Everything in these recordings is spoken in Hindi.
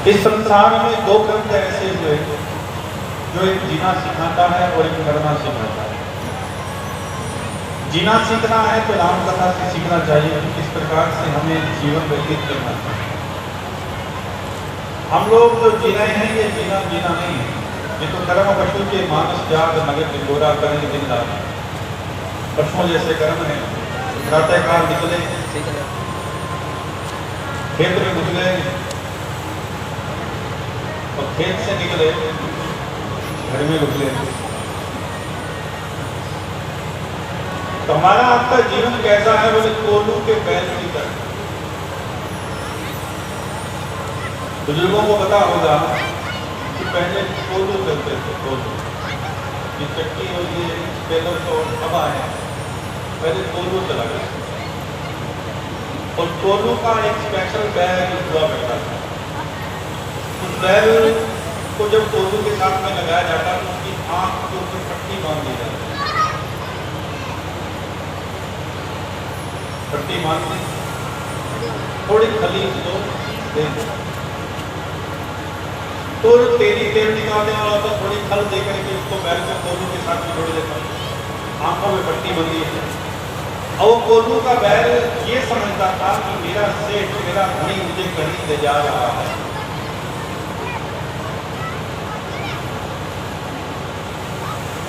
इस संसार में दो ग्रंथ ऐसे हुए जो एक जीना सिखाता है और एक करना सिखाता है। जीना सीखना है तो राम कथा से सीखना चाहिए, किस प्रकार से हमें जीवन व्यतीत करना चाहिए। हम लोग जो जी रहे हैं ये जीना नहीं है, ये तो कर्म पशु के मानस जाग नगर टिकोरा करें दिन रात। पशुओं जैसे कर्म है, प्रातःकाल निकले खेत में घुस गए और खेत से निकले घर में घुस गए। तो हमारा आपका जीवन कैसा है? बोले कोलू के बैल की तरह। बुजुर्गों को पता होगा कि पहले कोलू चलते थे, कोलू ये चक्की और ये बैलों तो अब आए, पहले कोलू चला गया। और कोलू का एक स्पेशल बैल हुआ करता था। उस बैल को जब कोलू के साथ में लगाया जाता तो उसकी आंख के ऊपर पट्टी बांध दी जाती, पट्टी बांध दी, थोड़ी खली उसको दे दी। तो तेरी तेल निकालने वाला होता, थोड़ी खल दे करके उसको बैल को कोलू के साथ में जोड़ देता, आंखों में पट्टी बंधी है। और कोलू का बैल ये समझता था कि मेरा सेठ, मेरा धनी मुझे कहीं ले जा रहा है।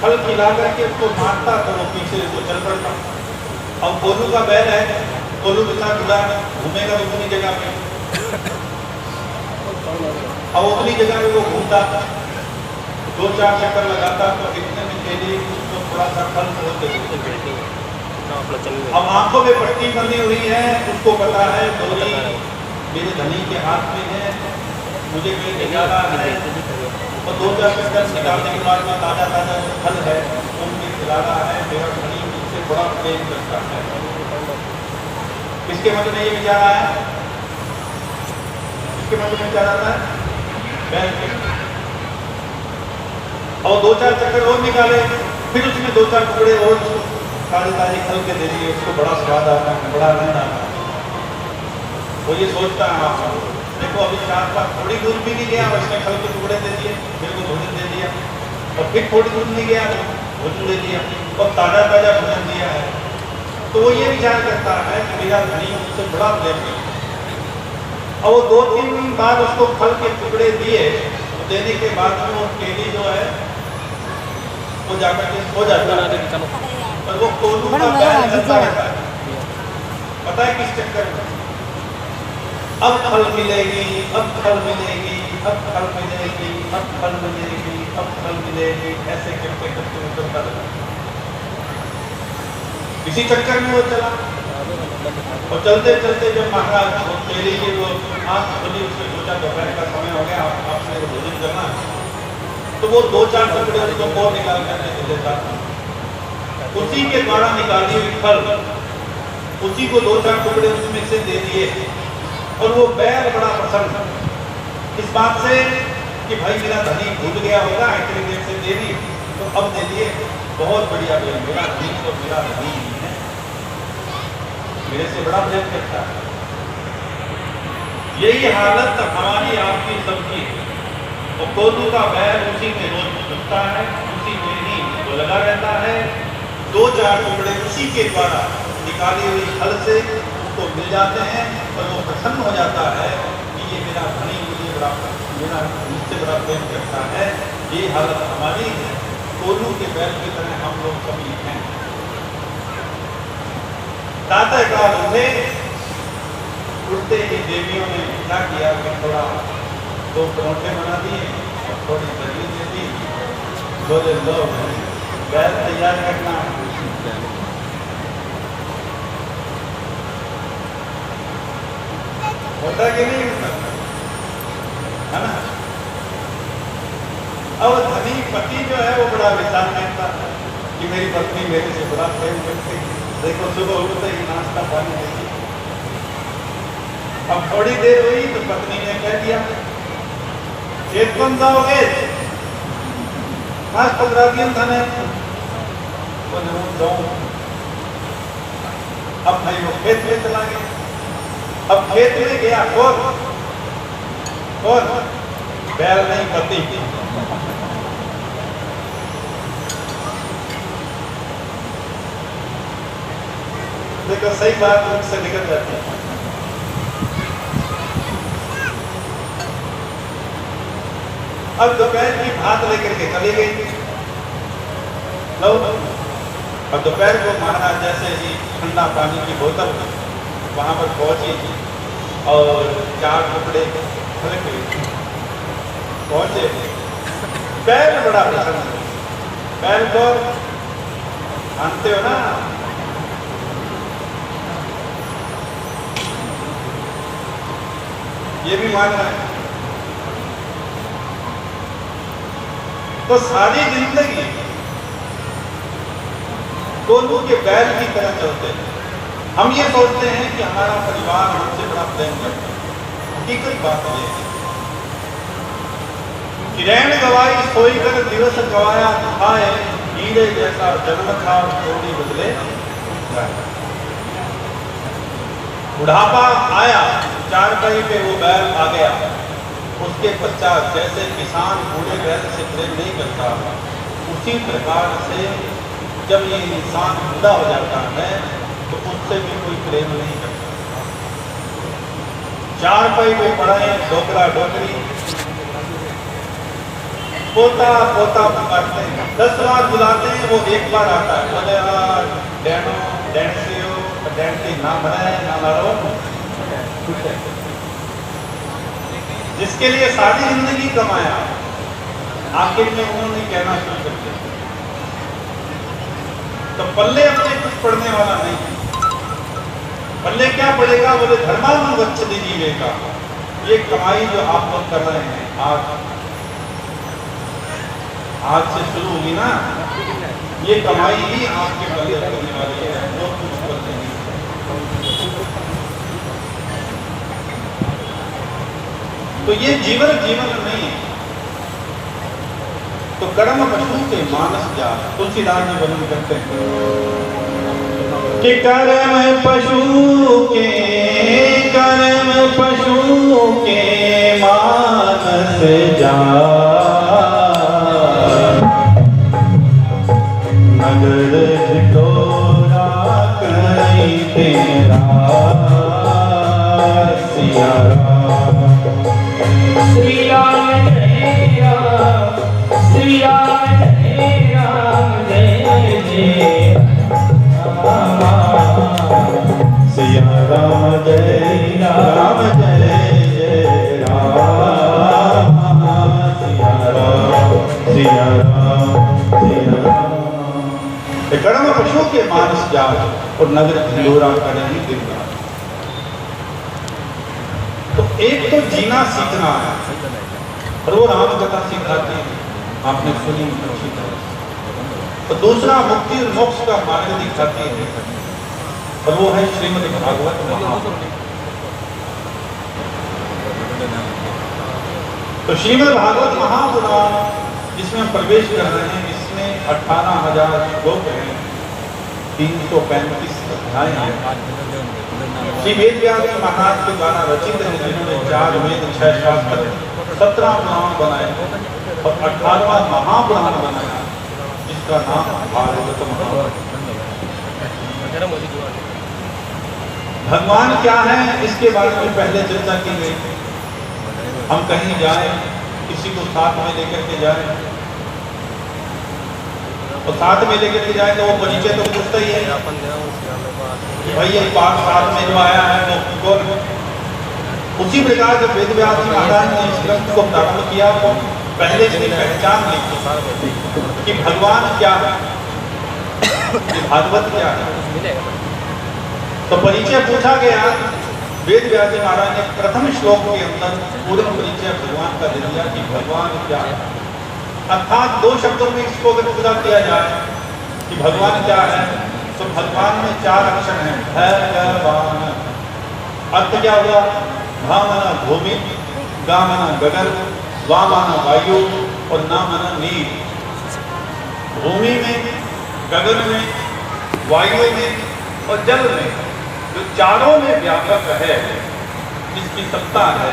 फल खिला करके उसको मारता तो वो पीछे उसको चल पड़ता। अब कोलू का बैल है, कोलू के साथ जुड़ा घूमेगा तो उतनी जगह पे, अब उतनी जगह में वो घूमता, 2-4 चक्कर लगाता तो इतने में तेजी उसको थोड़ा सा फल छोड़ देते। अब आंखों में पट्टी बंधी हुई है, उसको पता है डोरी मेरे धनी के हाथ में है, मुझे कहीं ले जाना है। और 2-4 चक्कर निकालने के बाद में ताजा ताजा जो फल है वो मुझे खिलाना है, मेरा धनी मुझसे बड़ा प्रेम करता है। किसके मन में ये विचार आया? किसके मन में विचार आता है? बैल के। और 2-4 चक्कर और निकाले, फिर उसमें 2-4 टुकड़े और ताजी खल के दे दिए, उसको बड़ा स्वाद आता है, बड़ा आनंद आता है। वो ये सोचता है देखो अभी 4 थोड़ी दूर भी नहीं गया, उसने खल के टुकड़े दे दिए, मेरे को भोजन दे दिया, और फिर थोड़ी दूर नहीं गया भोजन दे दिया, और ताजा ताजा भोजन दिया है। तो वो ये विचार करता है कि मेरा धनी मुझसे बड़ा प्रेम है। और वो 2-3 बार उसको फल के टुकड़े दिए, तो देने के बाद में वो केली जो है वो जाकर के सो जाता है, और वो कोलू का बैल चलता रहता है। पता है किस चक्कर में? अब फल मिलेगी, अब फल मिलेगी, अब फल मिलेगी, अब फल मिलेगी, अब फल मिलेगी, ऐसे करते करते वो चलता रहा। इसी चक्कर में वो चला, और चलते चलते जब महाराज केली की वो आंख खुली, उसने सोचा दोपहर का समय हो गया, आपने भोजन करना है, तो वो 2-4 टुकड़े उसको और निकाल कर दे देता। उसी के द्वारा निकाली हुई फल उसी को 2-4 टुकड़े उसमें से दे दिए, और वो बैल बड़ा प्रसन्न इस बात से कि भाई मेरा धनी भूल गया होगा, इतनी देर से दे दी तो अब दे दिए, बहुत बढ़िया बैल, मेरा धनी तो मेरा धनी ही है, मेरे से बड़ा प्रेम करता है। यही हालत हमारी आपकी सबकी है। और कोलू का बैल उसी में रोज घुसता है, उसी में ही वो लगा रहता है। 2-4 टुकड़े उसी के द्वारा निकाली हुई फल से उसको मिल जाते हैं, और वो प्रसन्न हो जाता है कि ये मेरा धनी मुझसे बड़ा प्रेम करता है। ये हालत हमारी है, कोलू के बैल की तरह हम लोग सभी हैं। प्रातःकाल उठे, उठते ही देवियों ने क्या किया कि थोड़ा 2 परोठे बना दिए और थोड़ी दही दे दी, बोले लो बैल तैयार करना। होता कि नहीं होता है ना? अब धनी पति जो है वो बड़ा विचार करता है कि मेरी पत्नी मेरे से बड़ा प्रेम करती है, देखो सुबह उठते ही नाश्ता पानी देती। अब थोड़ी देर हुई तो पत्नी ने कह दिया, खेत कौन जाओगे? आज 15 दिन था नहीं, जाऊं। अब भाई वो खेत में चला गया। अब खेत में गया और बैल नहीं पति। देखो सही बात मुख से निकल जाती है। अब दोपहर की भात लेकर के चली गई। लो, अब दोपहर को महाराज जैसे ही ठंडा पानी की बोतल वहां पर पहुंची और 4 टुकड़े पहुंचे। बैल बड़ा प्रसन्न, बैल को जानते हो ना, ये भी मान रहा है। तो सारी जिंदगी गोलू के बैल की तरह चलते हैं। हम ये सोचते हैं कि हमारा परिवार हमसे बड़ा प्रेम करता है। हकीकत बात यह है कि रैन गवाई सोई कर दिवस गवाया खाए, हीरे जैसा जन्म था थोड़ी बदले। बुढ़ापा आया, 4 पैर पे वो बैल आ गया। उसके पश्चात जैसे किसान बूढ़े बैल से प्रेम नहीं करता, उसी प्रकार से जब ये इंसान बूढ़ा हो जाता है तो उससे भी कोई प्रेम नहीं करता। 4 पैर पे पड़ा है, डोकरा डोकरी, पोता पोता पुकारते हैं, 10 बार बुलाते हैं, वो 1 बार आता है। बोले डैनो डैंसियो डैंसी ना बनाए ना मारो। जिसके लिए सारी जिंदगी कमाया, आखिर में उन्होंने कहना शुरू कर दिया तो पल्ले अपने कुछ पढ़ने वाला नहीं। पल्ले क्या पड़ेगा? बोले धर्मानुग गच्छति जीवेका। ये कमाई जो आप लोग कर रहे हैं आज से शुरू होगी ना, ये कमाई ही आपके पल्ले करने वाली है, वो कुछ पल्ले नहीं। तो ये जीवन नहीं है। तो कर्म पशु के मानस जा, तुलसीदास जी वर्णन करते हैं कि कर्म पशु के मानस जा, नगर ढिढोरा कहीं तेरा सिया राम। श्री राम जय राम, श्री राम जय राम, जय जय राम। सिया राम जय राम, जय जय राम। सिया राम सिया राम सिया राम। कर्म पशु के मानस जात और नगर ढिढोरा करेंगे दिन रात। तो एक तो जीना सीखना है और वो राम कथा सिखाती है, आपने सुनी अच्छी तरह। तो दूसरा मुक्ति और मोक्ष का मार्ग दिखाती है और वो है श्रीमद् भागवत महापुराण। तो श्रीमद् भागवत महापुराण जिसमें हम प्रवेश कर रहे हैं, इसमें 18,000 श्लोक हैं, 335 अध्याय हैं। श्री वेद व्यास महाराज के द्वारा रचित है, जिन्होंने 4 वेद 6 शास्त्र 17 पुराण बनाए और 18वां महापुराण बनाया, जिसका नाम भागवत महापुराण। भगवान क्या है इसके बारे में पहले चर्चा की गई। हम कहीं जाए, किसी को साथ में लेकर के जाए और साथ में लेकर के जाए तो वो परिचय तो पूछता ही है कि भाई ये पाक साथ में जो आया है वो कौन। उसी प्रकार जब वेद व्यास महाराज ने इस ग्रंथ को प्रारंभ किया तो पहले इसकी पहचान लिखी कि भगवान क्या है, भागवत क्या है। तो परिचय पूछा गया। वेद व्यास महाराज ने प्रथम श्लोक के अंदर पूर्ण परिचय भगवान का दे दिया कि भगवान क्या है। अर्थात 2 शब्दों में इसको अगर पूरा किया जाए कि भगवान क्या है, तो भगवान में 4 अक्षर हैं, भगवान। अर्थ क्या हुआ? भ माना भूमि, गा माना गगन, वा माना वायु और ना माना नीर। भूमि में, गगन में, वायु में और जल में, जो चारों में व्यापक है, जिसकी सत्ता है,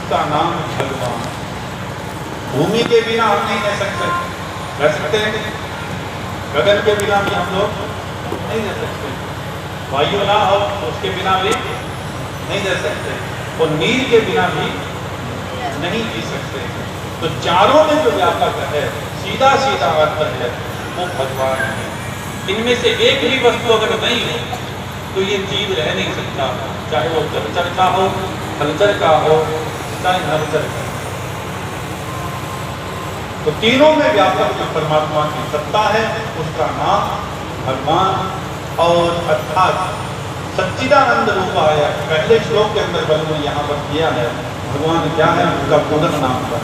उसका नाम भगवान। भूमि के बिना हम नहीं रह सकते, रह सकते हैं? गगन के बिना भी हम लोग नहीं रह सकते, वायु ना हो तो उसके बिना भी नहीं रह सकते, और नीर के बिना भी नहीं जी सकते। तो चारों में जो व्यापक है, सीधा सीधा अर्थ है, वो भगवान है। इनमें से एक भी वस्तु अगर नहीं हो तो ये जीव रह नहीं सकता, चाहे वो जलचर का हो, थलचर का हो, चाहे नभचर का। तो तीनों में व्यापक जो परमात्मा की सत्ता है उसका नाम भगवान, और अर्थात सच्चिदानंद रूप आया। पहले श्लोक के अंदर वर्णन यहाँ पर किया है भगवान क्या है, उसका पूर्ण नाम पर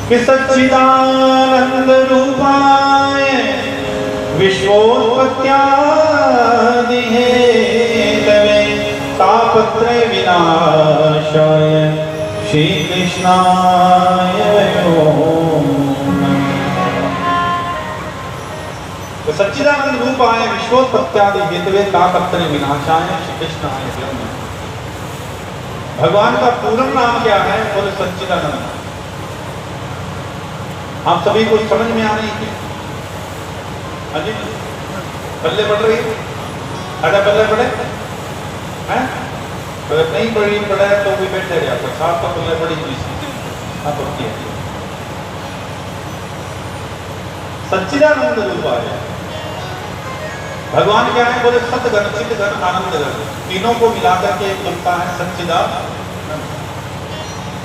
कि सच्चिदानंद रूपाय विश्वोत्पत्त्यादि हेतवे तापत्रय विनाशाय श्री कृष्णाय ओम नमः। तो सच्चिदानंद रूप आए विश्वोत्पत्त्यादि हेतवे तापत्रय विनाशाय श्री कृष्णाय ओम नमः। भगवान का पूर्ण नाम क्या है? बोले सच्चिदानंद। आप सभी को समझ में आ रही है? अजी पल्ले पढ़ रही है? अरे पल्ले पढ़े हैं? अगर नहीं पढ़ी पढ़ा है तो भी बैठे रहे, आपको साफ का पल्ले पढ़ी आप पढ़ती है। सच्चिदानंद रूप आया भगवान क्या है? बोले सतगण चित्तगण आनंदगण, तीनों को मिलाकर के एक बनता है सच्चिदानंद।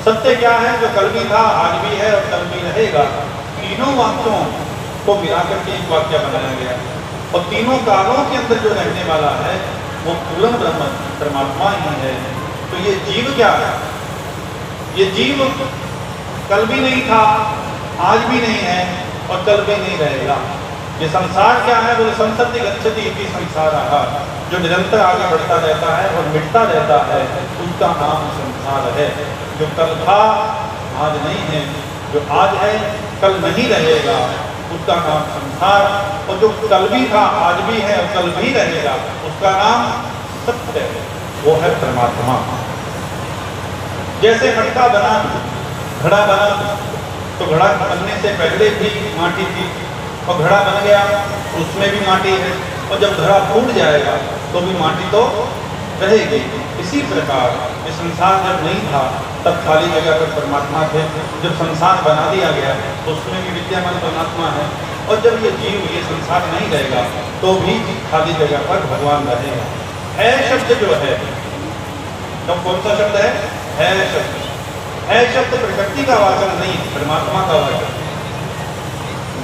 सत्य क्या है? जो कल भी था, आज भी है और कल भी रहेगा। तीनों वाक्यों को मिलाकर के एक वाक्य बनाया गया, और तीनों कालों के अंदर जो रहने वाला है वो पूर्ण ब्रह्म परमात्मा ही है। तो ये जीव क्या है? ये जीव कल भी नहीं था, आज भी नहीं है और कल भी नहीं रहेगा। ये संसार क्या है? बोले संसति गच्छति इति संसारः, जो निरंतर आगे बढ़ता रहता है और मिटता रहता है, उसका नाम संसार है। जो कल था आज नहीं है, जो आज है कल नहीं रहेगा, उसका नाम संसार। और जो कल भी था, आज भी है और कल भी रहेगा, उसका नाम सत्य है, वो है परमात्मा। जैसे मटका बना, घड़ा बना, तो घड़ा बनने से पहले भी माटी थी और घड़ा बन गया, उसमें भी माटी है, और जब घड़ा फूट जाएगा तो भी माटी तो रहेगी। इसी प्रकार ये संसार जब नहीं था तब खाली जगह पर परमात्मा थे, जब संसार बना दिया गया तो उसमें भी विद्यमान परमात्मा है, और जब ये जीव ये संसार नहीं रहेगा तो भी खाली जगह पर भगवान रहेगा। है शब्द जो है, तो कौन सा शब्द है? शब्द। है शब्द प्रकृति का वाचन नहीं है, परमात्मा का वाचन।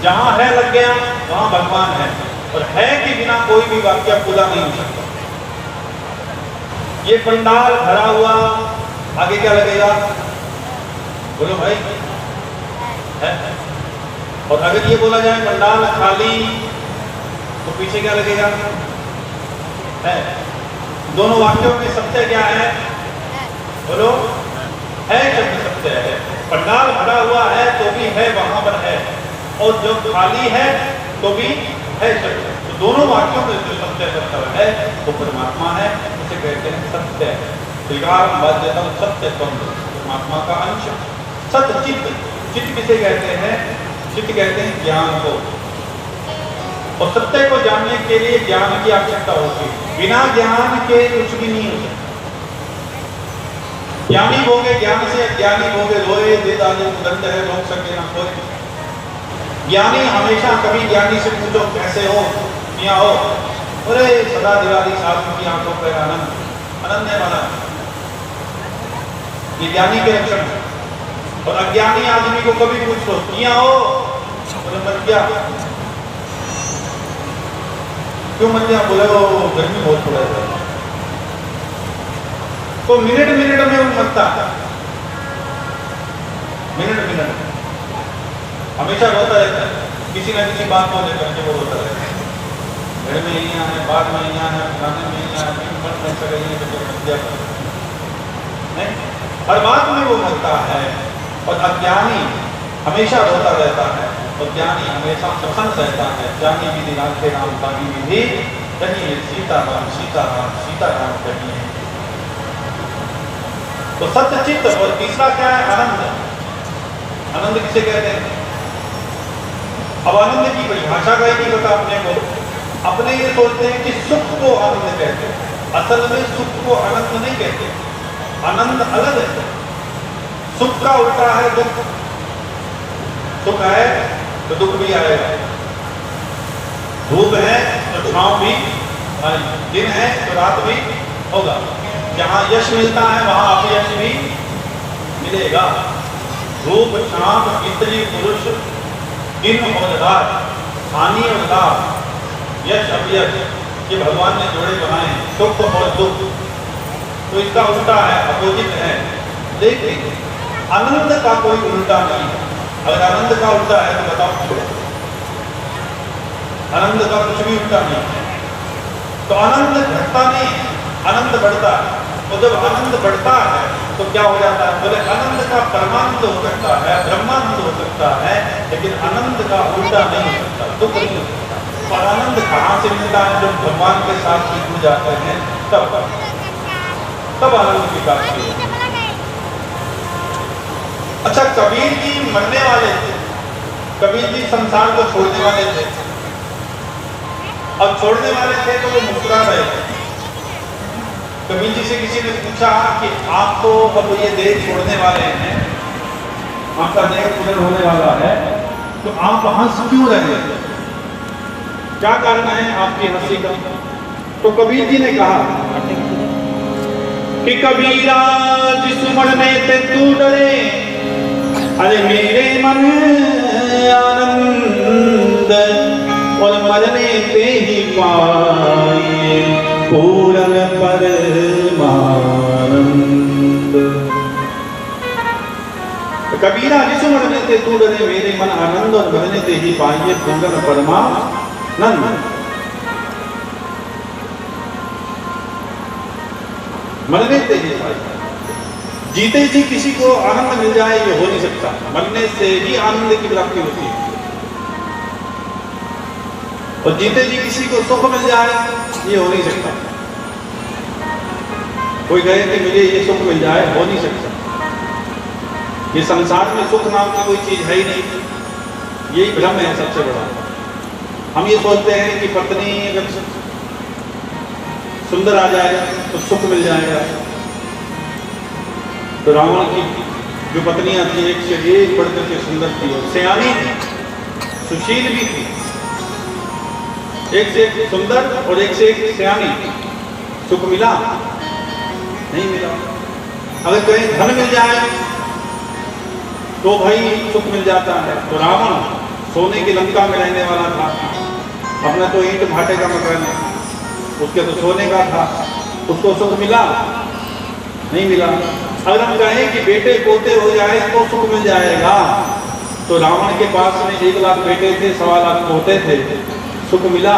जहां है लग गया वहां भगवान है, और है के बिना कोई भी वाक्य पूरा नहीं हो सकता। ये पंडाल भरा हुआ, आगे क्या लगेगा? बोलो भाई है? और अगर ये बोला जाए पंडाल खाली, तो पीछे क्या लगेगा? है। दोनों वाक्यों में सत्य क्या है? बोलो है शब्द सत्य है। पंडाल भरा हुआ है तो भी है, वहां पर है, और जो खाली है तो भी है शब्द। तो दोनों वाक्यों में जो सत्य है वो परमात्मा है, उसे कहते हैं सत्य। सत्य परमात्मा का अंश। सत्य चित्त, चित्त किसे कहते हैं? चित्त कहते हैं ज्ञान को, और सत्य को जानने के लिए ज्ञान की आवश्यकता होती है। बिना ज्ञान के कुछ भी नहीं हो सकता। ज्ञानी होगे ज्ञान से, अज्ञानी होगे रोए दे दाले दंड है रोक सके ना कोई। ज्ञानी हमेशा कभी ज्ञानी से पूछो कैसे हो, क्या हो, अरे सदा दिवाली साथ की आंखों पर आनंद अनन्य माना, ये ज्ञानी के लक्षण है। और अज्ञानी आदमी को कभी पूछ लो क्या हो, बोले मर गया। क्यों मर गया? बोले वो गर्मी बहुत पड़ा है। तो मिनट मिनट में वो मरता है, मिनट मिनट हमेशा रोता रहता है, किसी न किसी बात को लेकर के वो रोता रहता है। घर में यहाँ है, बाग में यहाँ है, खाने में यहाँ है, मर नहीं सके नहीं, हर बात में वो मरता है। और अज्ञानी हमेशा रोता रहता है, और ज्ञानी हमेशा प्रसन्न रहता है। ज्ञानी विधि राखे राम तागी विधि कहिए सीताराम सीताराम सीताराम कहिए। तो सत्य चित्त, और तीसरा क्या है? आनंद। आनंद किसे कहते हैं? अब आनंद की परिभाषा का ही नहीं पता अपने को। अपने ये सोचते हैं कि सुख को आनंद कहते हैं, असल में सुख को आनंद नहीं कहते। आनंद अलग है, सुख का उल्टा है दुख। सुख है तो दुख भी आएगा, धूप है तो छांव भी आएगी, दिन है तो रात भी होगा। जहां यश मिलता है वहां अपयश भी मिलेगा। धूप, छांव, स्त्री, पुरुष, दिन और रात, हानि और लाभ, यश अपयश, ये भगवान ने जोड़े बनाए हैं, सुख और दुख। तो इसका उल्टा है, अपोजिट है। लेकिन आनंद का कोई उल्टा नहीं है। अगर आनंद का उल्टा है तो बताओ, आनंद का कुछ भी उल्टा नहीं है। तो आनंद घटता नहीं है, आनंद बढ़ता है। और जब आनंद बढ़ता है तो क्या हो जाता है? बोले आनंद का परमानंद हो सकता है, ब्रह्मानंद हो सकता है, लेकिन आनंद का उल्टा नहीं हो सकता, दुख नहीं हो सकता। और आनंद कहाँ से मिलता है? जब भगवान के साथ जुड़ जाते हैं तब आनंद की प्राप्ति होती है। अच्छा, कबीर जी मरने वाले थे, कबीर जी संसार को छोड़ने वाले थे। अब छोड़ने वाले थे तो वो मुस्कुरा रहे थे। कबीर जी से किसी ने पूछा कि आप तो अब ये देह छोड़ने वाले हैं, आपका देह पूर्ण होने वाला है, तो आप हंस क्यों रहे हैं? क्या कारण है आपकी हंसी का? तो कबीर जी ने कहा कि कबीरा जिस मरने से तू डरे, अरे मेरे मन आनंद, और मरने पे ही पाए पूर्ण परमानंद। कबीरा जिस मरने से तू डरे, मेरे मन आनंद, और मरने से ही पाए पूर्ण परमानंद। मरने से ही पाए, जीते जी किसी को आनंद मिल जाए ये हो नहीं सकता। मरने से ही आनंद की प्राप्ति होती है। और जीते जी किसी को सुख मिल जाए ये हो नहीं सकता। कोई कहे कि मुझे ये सुख मिल जाए, हो नहीं सकता। ये संसार में सुख नाम की कोई चीज है ही नहीं। यही भ्रम है सबसे बड़ा। हम ये सोचते हैं कि पत्नी अगर सुंदर आ जाए तो सुख मिल जाएगा। तो रावण की जो पत्नियां थी एक से एक बढ़कर के सुंदर थी, और सयानी थी, सुशील भी थी, एक से एक सुंदर और एक से एक सयानी। सुख मिला? नहीं मिला। अगर कहीं धन मिल जाए तो भाई सुख मिल जाता है। तो रावण सोने की लंका में रहने वाला था, अपना तो ईंट भाटे का मकान है, उसके तो सोने का था, उसको सुख मिला? नहीं मिला। अगर हम कहें कि बेटे पोते हो जाए तो सुख मिल जाएगा, तो रावण के पास में 1 लाख बेटे थे, 1.25 लाख पोते थे, सुख मिला?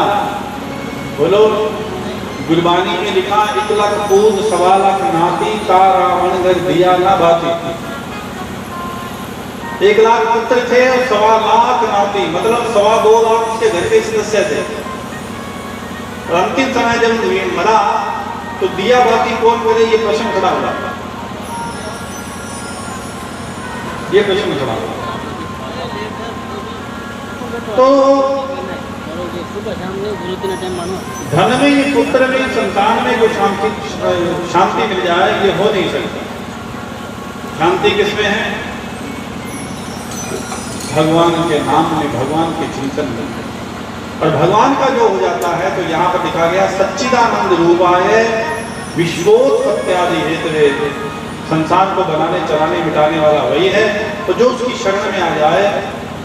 बोलो। गुरबानी में लिखा 1 लाख पूत 1.25 लाख नाती, का रावण घर दिया ना बाती। 1 लाख पुत्र थे और 1.25 लाख नाती, मतलब 2.25 लाख उसके घर के सदस्य थे। और अंतिम समय जब मरा तो दिया बाती कौन करे, ये प्रश्न खड़ा हुआ। ये प्रश्न खड़ा हुआ। तो धन में, पुत्र में, संतान में जो शांति मिल जाए ये हो नहीं सकती। शांति किसमें है? भगवान के नाम में, भगवान के चिंतन में। और भगवान का जो हो जाता है तो यहाँ पर लिखा गया सच्चिदानंद रूपाय विश्वोत्पत्त्यादि हेतवे। संसार को बनाने, चलाने, मिटाने वाला वही है। तो जो उसकी शरण में आ जाए,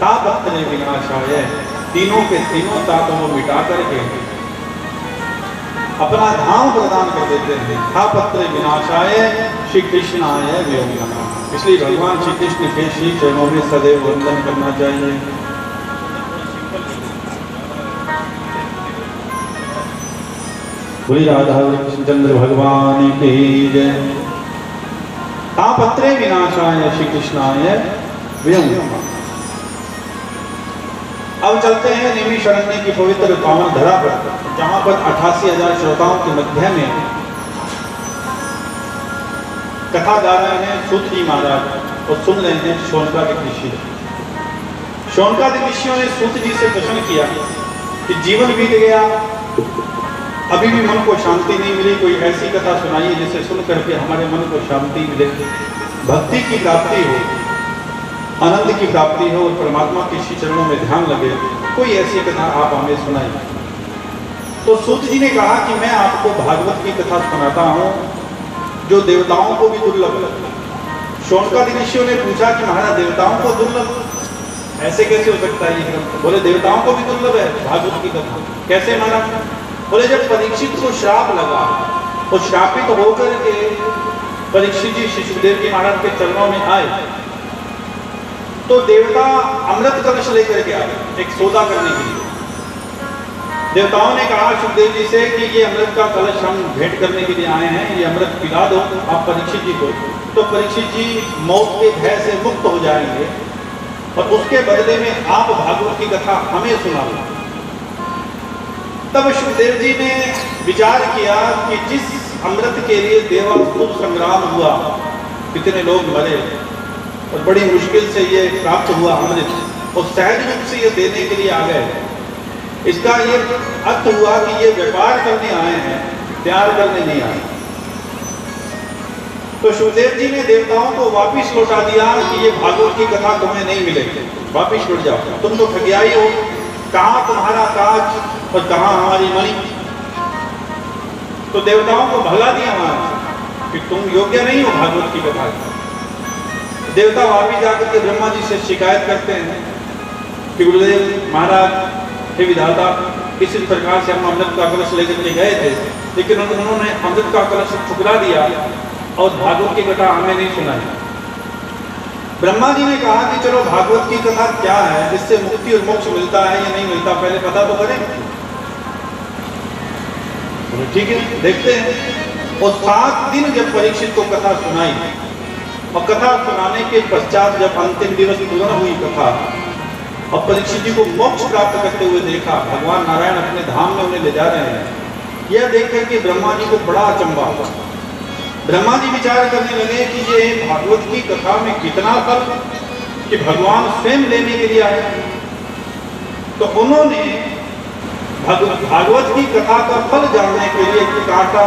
तापत्रय विनाशाय, तीनों के तीनों तापों को मिटा करके अपना धाम प्रदान कर देते हैं। तापत्रय विनाशाय श्री कृष्णाय व्योम नमः। इसलिए भगवान श्री कृष्ण के श्री चरणों में सदैव वंदन करना चाहिए। बोली राधा कृष्णचंद्र भगवान की जय। तापत्रय विनाशाय श्री कृष्णाय व्योम नमः। अब चलते हैं नैमिषारण्य की पवित्र पावन धरा पर, जहां पर 88,000 श्रोताओं के मध्य में कथा गा रहे हैं सूत जी महाराज और सुन रहे हैं शौनकादिक ऋषि। शौनकादिक ऋषियों ने सूत जी से प्रश्न किया कि जीवन बीत गया, अभी भी मन को शांति नहीं मिली, कोई ऐसी कथा सुनाइए जिसे सुन करके हमारे मन को शांति मिले, भक्ति की प्राप्ति हो, आनंद की प्राप्ति हो और परमात्मा के श्री चरणों में ध्यान लगे, कोई ऐसी कथा आप हमें सुनाइए। तो सूत जी ने कहा कि मैं आपको भागवत की कथा सुनाता हूँ जो देवताओं को भी दुर्लभ है। शौनकादिक ऋषियों ने पूछा कि महाराज देवताओं को दुर्लभ ऐसे कैसे हो सकता है ये ग्रंथ? बोले देवताओं को भी दुर्लभ है भागवत की कथा। कैसे महाराज? बोले जब परीक्षित को श्राप लगा और श्रापित होकर के परीक्षित जी शिशुदेव जी महाराज के चरणों में आए तो देवता अमृत कलश लेकर के आए एक सौदा करने के लिए। देवताओं ने कहा सुखदेव जी से कि ये अमृत का कलश हम भेंट करने के लिए आए हैं, ये अमृत पिला दो आप परीक्षित जी को, तो परीक्षित जी मौत के भय से मुक्त हो जाएंगे और उसके बदले में आप भागवत की कथा हमें सुनाओ। तब सुखदेव जी ने विचार किया कि जिस अमृत के लिए देवासुर संग्राम हुआ, कितने लोग मरे और बड़ी मुश्किल से ये प्राप्त हुआ अमृत और सहज रूप से ये देने के लिए आ गए, इसका ये अर्थ हुआ कि ये व्यापार करने आए हैं, प्यार करने नहीं आए। तो सुखदेव जी ने देवताओं को वापिस लौटा दिया कि ये भागवत की कथा तुम्हें नहीं मिलेगी, वापिस लौट जाओ, तुम तो ठगियाई हो, कहाँ तुम्हारा ताज और कहाँ हमारी मणि। तो देवताओं को भगा दिया वहां कि तुम योग्य नहीं हो भागवत की कथा। देवता वापिस जाकर के ब्रह्मा जी से शिकायत करते हैं कि गुरुदेव महाराज हे विधाता, इस प्रकार से हम अमृत का कलश लेकर के गए थे, लेकिन उन्होंने अमृत का कलश ठुकरा दिया और भागवत की कथा हमें नहीं सुनाई। ब्रह्मा जी ने कहा कि चलो भागवत की कथा क्या है, इससे मुक्ति और मोक्ष मिलता है या नहीं मिलता, पहले पता तो करें। ठीक है, देखते हैं। और 7 दिन जब परीक्षित को कथा सुनाई और कथा सुनाने के पश्चात जब अंतिम दिवस पूर्ण हुई कथा और परीक्षित जी को मोक्ष प्राप्त करते हुए देखा, भगवान नारायण अपने धाम में उन्हें ले जा रहे हैं, यह देख करके ब्रह्मा जी को बड़ा अचंभा हुआ। ब्रह्मा जी विचार करने लगे कि ये भागवत की कथा में कितना फल कि भगवान स्वयं लेने के लिए आए। तो उन्होंने भागवत की कथा का फल जानने के लिए एक कांटा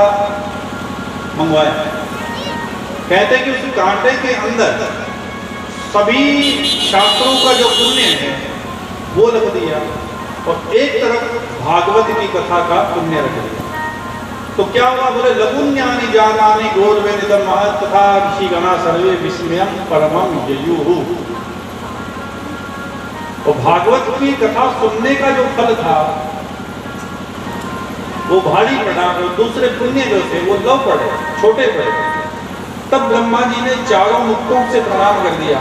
मंगवाया। कहते हैं कि उस कांटे के अंदर सभी शास्त्रों का जो पुण्य है वो रख दिया और एक तरफ भागवत की कथा का पुण्य रख दिया। तो क्या हुआ? बोले लघुन्यानि जानानि गौरवेनिदं महत् तथा ऋषिगणा सर्वे विस्मयं परमं ययुः। और भागवत की कथा सुनने का जो फल था वो भारी पड़ा और दूसरे पुण्य जो थे वो लव पड़े, छोटे पड़े। तब ब्रह्मा जी ने चारों मुक्तों से प्रणाम कर दिया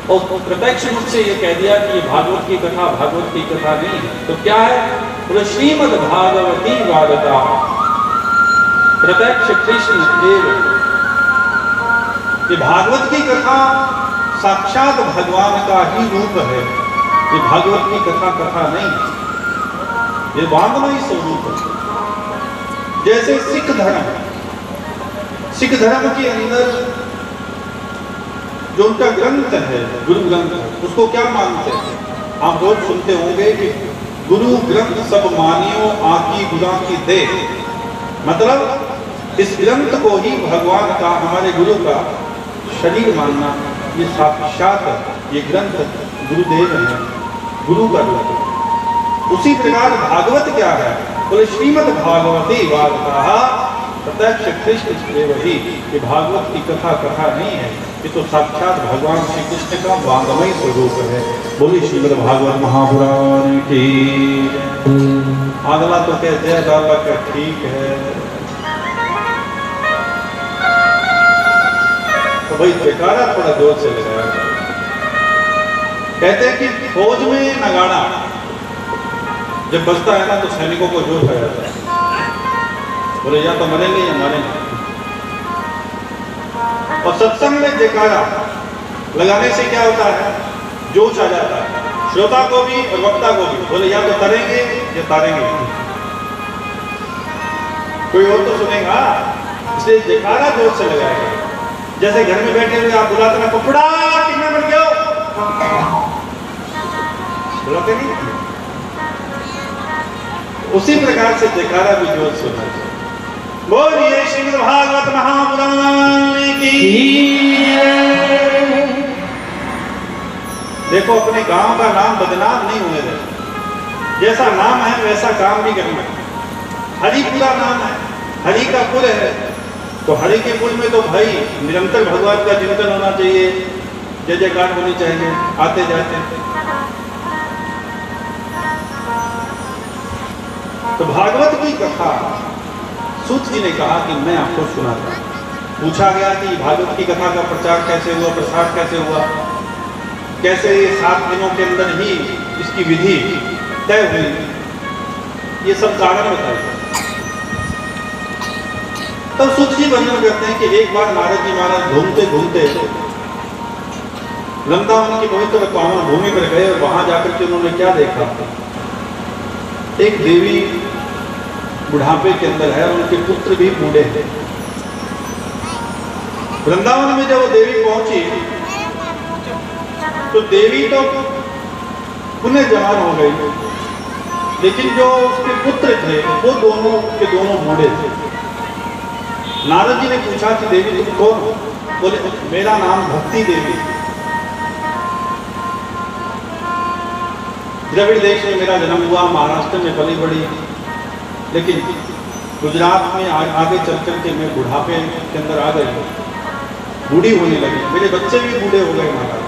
और प्रत्यक्ष रूप से ये कह दिया कि ये भागवत की कथा नहीं है। तो क्या है? बोले श्रीमद् भागवती वार्ता प्रत्यक्ष कृष्ण देव। ये भागवत की कथा साक्षात भगवान का ही रूप है। ये भागवत की कथा नहीं है, ये वांगमय स्वरूप है। जैसे सिख धर्म के अंदर जो उनका ग्रंथ है, गुरु ग्रंथ, उसको क्या मानते हैं? आप रोज सुनते होंगे कि गुरु ग्रंथ सब मानियो आकी गुरा की दे। मतलब इस ग्रंथ को ही भगवान का, हमारे गुरु का शरीर मानना, ये साक्षात ये ग्रंथ गुरुदेव है, गुरु का रूप है। उसी प्रकार भागवत क्या है? बोले श्रीमद् भागवती वार्ता प्रत्यक्ष कृष्ण देव ही। ये भागवत की कथा नहीं है, ये तो साक्षात भगवान श्री कृष्ण का वांगमय स्वरूप है। बोली श्रीमद् भागवत महापुराण की। अगला तो कहते हैं दादा का ठीक है, तो भाई जयकारा थोड़ा जोर से लगाया। कहते हैं कि फौज में नगाड़ा जब बजता है ना तो सैनिकों को जोश आ जाता है। बोले या तो मरेंगे या मरेंगे। और सत्संग में जयकारा लगाने से क्या होता है? जोश आ जाता है, श्रोता को भी और वक्ता को भी। बोले या तो तरेंगे या तारेंगे, कोई और तो सुनेगा, इसलिए जयकारा जोर से लगाएगा। जैसे घर में बैठे हुए आप बुलाते ना, पपड़ा कितना बन गया हो? बुलाते नहीं? उसी प्रकार से जयकारा भी जोर से होना चाहिए। बोलिए श्रीमद् भागवत महापुराण की। देखो अपने गांव का नाम बदनाम नहीं होने देना, जैसा नाम है वैसा काम भी करना है। हरिपुरा नाम है, हरि का पुर है, तो हरि के पुर में तो भाई निरंतर भगवान का चिंतन होना चाहिए, जय जयकार होनी चाहिए आते जाते। तो भागवत की कथा सूत जी ने कहा कि मैं आपको सुनाता। पूछा गया कि भागवत की कथा का प्रचार कैसे हुआ, प्रसार कैसे हुआ, कैसे 7 दिनों के अंदर ही इसकी विधि तय हुई, ये सब कारण बताए। तब सूत जी वर्णन करते हैं कि एक बार नारद जी महाराज घूमते घूमते वृंदावन की पवित्र पावन भूमि पर गए और वहां जाकर के उन्होंने क्या देखा, एक देवी बुढ़ापे के अंदर है और उनके पुत्र भी बूढ़े हैं। वृंदावन में जब वो देवी पहुंची तो देवी तो पुनः जवान हो गई, लेकिन जो उसके पुत्र थे वो दोनों के दोनों बूढ़े थे। नारद जी ने पूछा कि देवी तुम कौन हो? बोले मेरा नाम भक्ति देवी। द्रविड़ देश में मेरा जन्म हुआ, महाराष्ट्र में पली बड़ी, लेकिन गुजरात में आगे चल चल के मैं बुढ़ापे के अंदर आ गई, बूढ़ी होने लगी, मेरे बच्चे भी बूढ़े हो गए महाराज।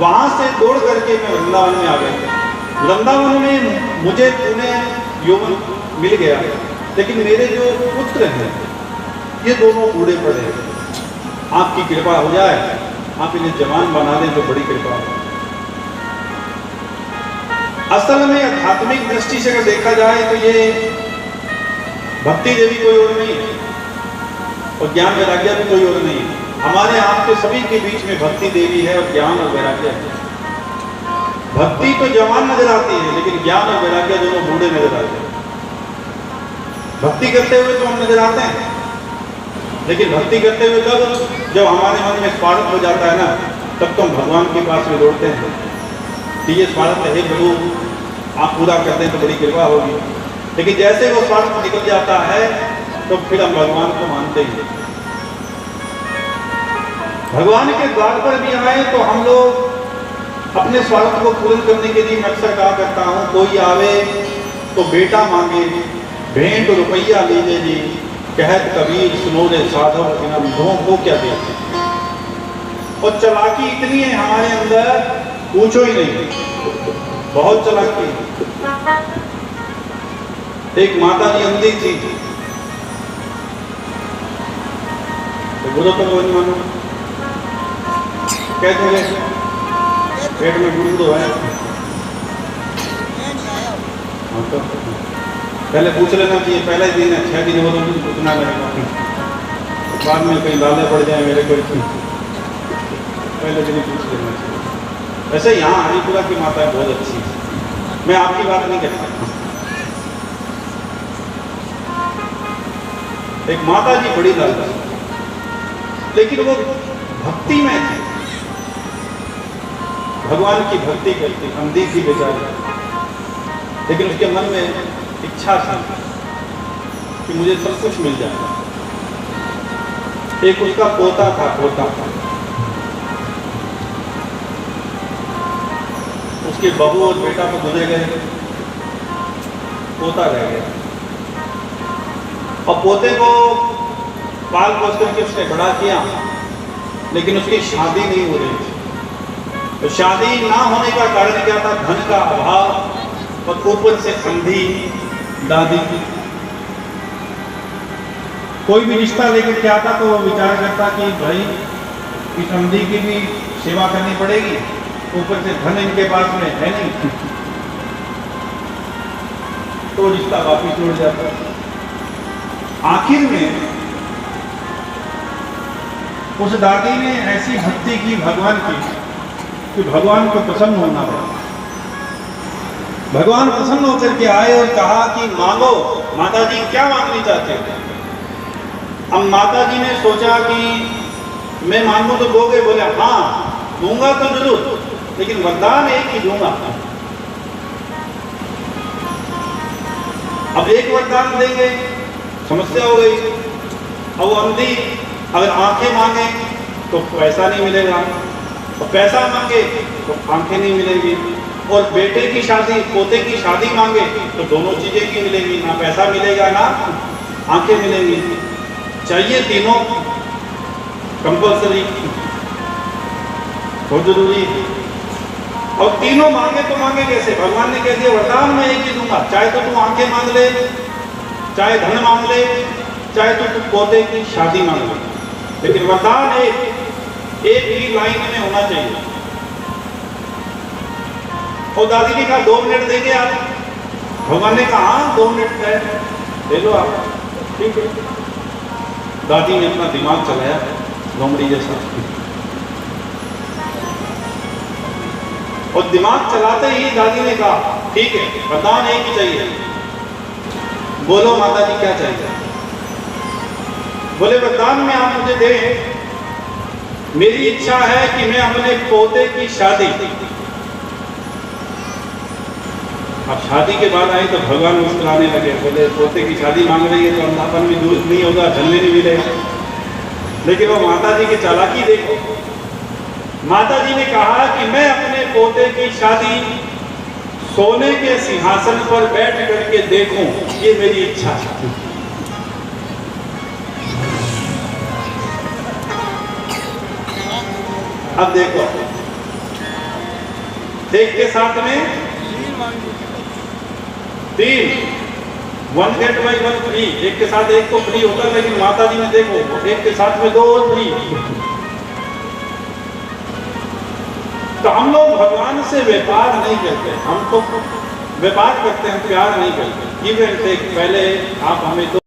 वहां से दौड़ करके मैं वृंदावन में आ गई। वृंदावन में मुझे पुनः यौवन मिल गया, लेकिन मेरे जो पुत्र हैं ये दोनों बूढ़े पड़े हैं। आपकी कृपा हो जाए, आप इन्हें जवान बना दें तो बड़ी कृपा हो। असल में आध्यात्मिक दृष्टि से अगर देखा जाए तो ये भक्ति देवी कोई और नहीं है और ज्ञान वैराग्य भी कोई और नहीं है। हमारे आपके सभी के बीच में भक्ति देवी है और ज्ञान और वैराग्य है। भक्ति तो जवान नजर आती है, लेकिन ज्ञान और वैराग्य दोनों बूढ़े नजर आते हैं। भक्ति करते हुए तो हम नजर आते हैं, लेकिन भक्ति करते हुए तब जब हमारे मन में स्वार्थ हो जाता है ना, तब तो हम भगवान के पास में दौड़ते हैं कि ये स्वार्थ है प्रभु, आप पूरा कर दें तो बड़ी कृपा होगी। लेकिन जैसे वो स्वार्थ निकल जाता है तो फिर हम भगवान को मानते ही। भगवान के द्वार पर भी आए तो हम लोग अपने स्वार्थ को पूर्ण करने के लिए, मैं अक्सर कहा करता हूँ, कोई आवे तो बेटा मांगे, भेंट रुपया लीजिए जी, कहत कबीर सुनो रे साधव बिना विधों को क्या देते। और चालाकी इतनी है हमारे अंदर, पूछो ही नहीं, बहुत चालाकी। एक माता जी अंधी थी, तो बोलो तो नहीं मानो, कहते हैं पेट में गुड़ तो है, तो पहले पूछ लेना चाहिए, पहला ही दिन है, 6 दिन हो तो पूछना लगेगा, बाद में कहीं लाले पड़ जाए मेरे को, पहले दिन ही पूछ लेना चाहिए। वैसे यहाँ हरिपुरा की माता बहुत अच्छी है, मैं आपकी बात नहीं करता। एक माता जी बड़ी लाल, लेकिन वो भक्ति में थी, भगवान की भक्ति करती, अंधी थी बेचारी, लेकिन उसके मन में इच्छा थी कि मुझे सब कुछ मिल जाए। एक उसका पोता था, उसके बहू और बेटा तो गुजर गए, पोता रह गया, और पोते को पाल पोस करके उसने बड़ा किया, लेकिन उसकी शादी नहीं हो रही थी। तो शादी ना होने का कारण क्या था? धन का अभाव, और ऊपर से अंधी दादी की। कोई भी रिश्ता लेकर के आता तो वो विचार करता कि भाई इस अंधी की भी सेवा करनी पड़ेगी, ऊपर से धन इनके पास में है नहीं, तो रिश्ता वापिस लौट जाता। आखिर में उस दादी ने ऐसी भक्ति की भगवान की कि भगवान को प्रसन्न होना पड़ा। भगवान प्रसन्न होकर के आए और कहा कि मांगो। माता जी क्या मांगनी चाहते थे? अब माता जी ने सोचा कि मैं मांगू तो दोगे? बोले हाँ दूंगा तो जरूर, लेकिन वरदान एक ही दूंगा। अब एक वरदान देंगे, समस्या हो गई। अब वो अंधी अगर आंखें मांगे तो पैसा नहीं मिलेगा, और पैसा मांगे तो आंखें नहीं मिलेगी, और बेटे की शादी पोते की शादी मांगे तो दोनों चीजें की मिलेगी, ना पैसा मिलेगा ना आंखें मिलेंगी। चाहिए तीनों कंपल्सरी, बहुत जरूरी। और तीनों मांगे तो मांगे कैसे? भगवान ने कह दिया वरदान मैं एक ही दूंगा, चाहे तो तू आंखें मांग ले, चाहे धन मांग ले, चाहे तो तू पोते की शादी मांग ले, लेकिन वरदान एक ही लाइन में होना चाहिए। और दादी ने कहा 2 मिनट देंगे आप? भगवान ने कहा हाँ 2 मिनट है, दे लो आप, ठीक है। दादी ने अपना दिमाग चलाया लोमड़ी जैसा, और दिमाग चलाते ही दादी ने कहा ठीक है वरदान एक ही चाहिए। बोलो माता जी क्या चाहिए? बोले वरदान में आप मुझे दें, मेरी इच्छा है कि मैं अपने पोते की शादी। अब शादी के बाद आई तो भगवान मुस्कुराने लगे, बोले पोते की शादी मांग रही है तो अंधापन भी दूर नहीं होगा, धन भी नहीं मिलेगा। लेकिन वो माता जी की चालाकी देखो, माता जी ने कहा कि मैं अपने पोते की शादी सोने के सिंहासन पर बैठ करके देखूं, ये मेरी इच्छा है। अब देखो एक के साथ में 3 1 गेट बाई 1 फ्री, एक के साथ एक को फ्री होता है, लेकिन माता जी ने देखो एक के साथ में 2 और फ्री। तो हम लोग भगवान से व्यापार नहीं करते, हम तो व्यापार करते हैं, प्यार नहीं करते। Give and take. पहले आप हमें